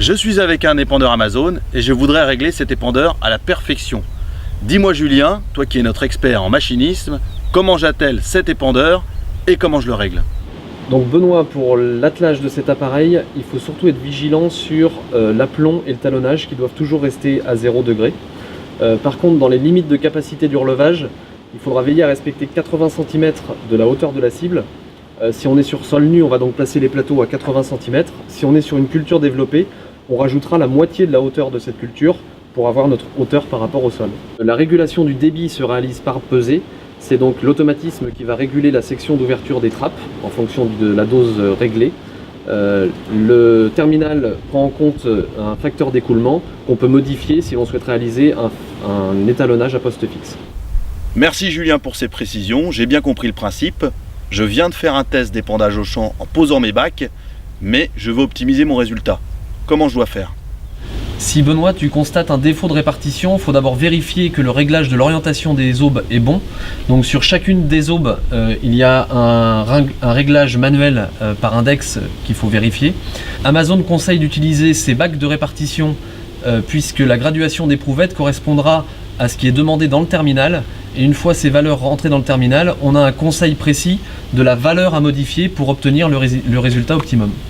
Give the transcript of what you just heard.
Je suis avec un épandeur Amazon et je voudrais régler cet épandeur à la perfection. Dis-moi Julien, toi qui es notre expert en machinisme, comment j'attelle cet épandeur et comment je le règle? Donc Benoît, pour l'attelage de cet appareil, il faut surtout être vigilant sur l'aplomb et le talonnage qui doivent toujours rester à 0 degré. Par contre, dans les limites de capacité du relevage, il faudra veiller à respecter 80 cm de la hauteur de la cible. Si on est sur sol nu, on va donc placer les plateaux à 80 cm. Si on est sur une culture développée, on rajoutera la moitié de la hauteur de cette culture pour avoir notre hauteur par rapport au sol. La régulation du débit se réalise par pesée. C'est donc l'automatisme qui va réguler la section d'ouverture des trappes en fonction de la dose réglée. Le terminal prend en compte un facteur d'écoulement qu'on peut modifier si l'on souhaite réaliser un étalonnage à poste fixe. Merci Julien pour ces précisions, j'ai bien compris le principe. Je viens de faire un test d'épandage au champ en posant mes bacs, mais je veux optimiser mon résultat. Comment je dois faire? Si Benoît, tu constates un défaut de répartition, il faut d'abord vérifier que le réglage de l'orientation des aubes est bon. Donc sur chacune des aubes, il y a un réglage manuel par index qu'il faut vérifier. Amazon conseille d'utiliser ces bacs de répartition puisque la graduation d'éprouvettes correspondra à ce qui est demandé dans le terminal. Et une fois ces valeurs rentrées dans le terminal, on a un conseil précis de la valeur à modifier pour obtenir le résultat optimum.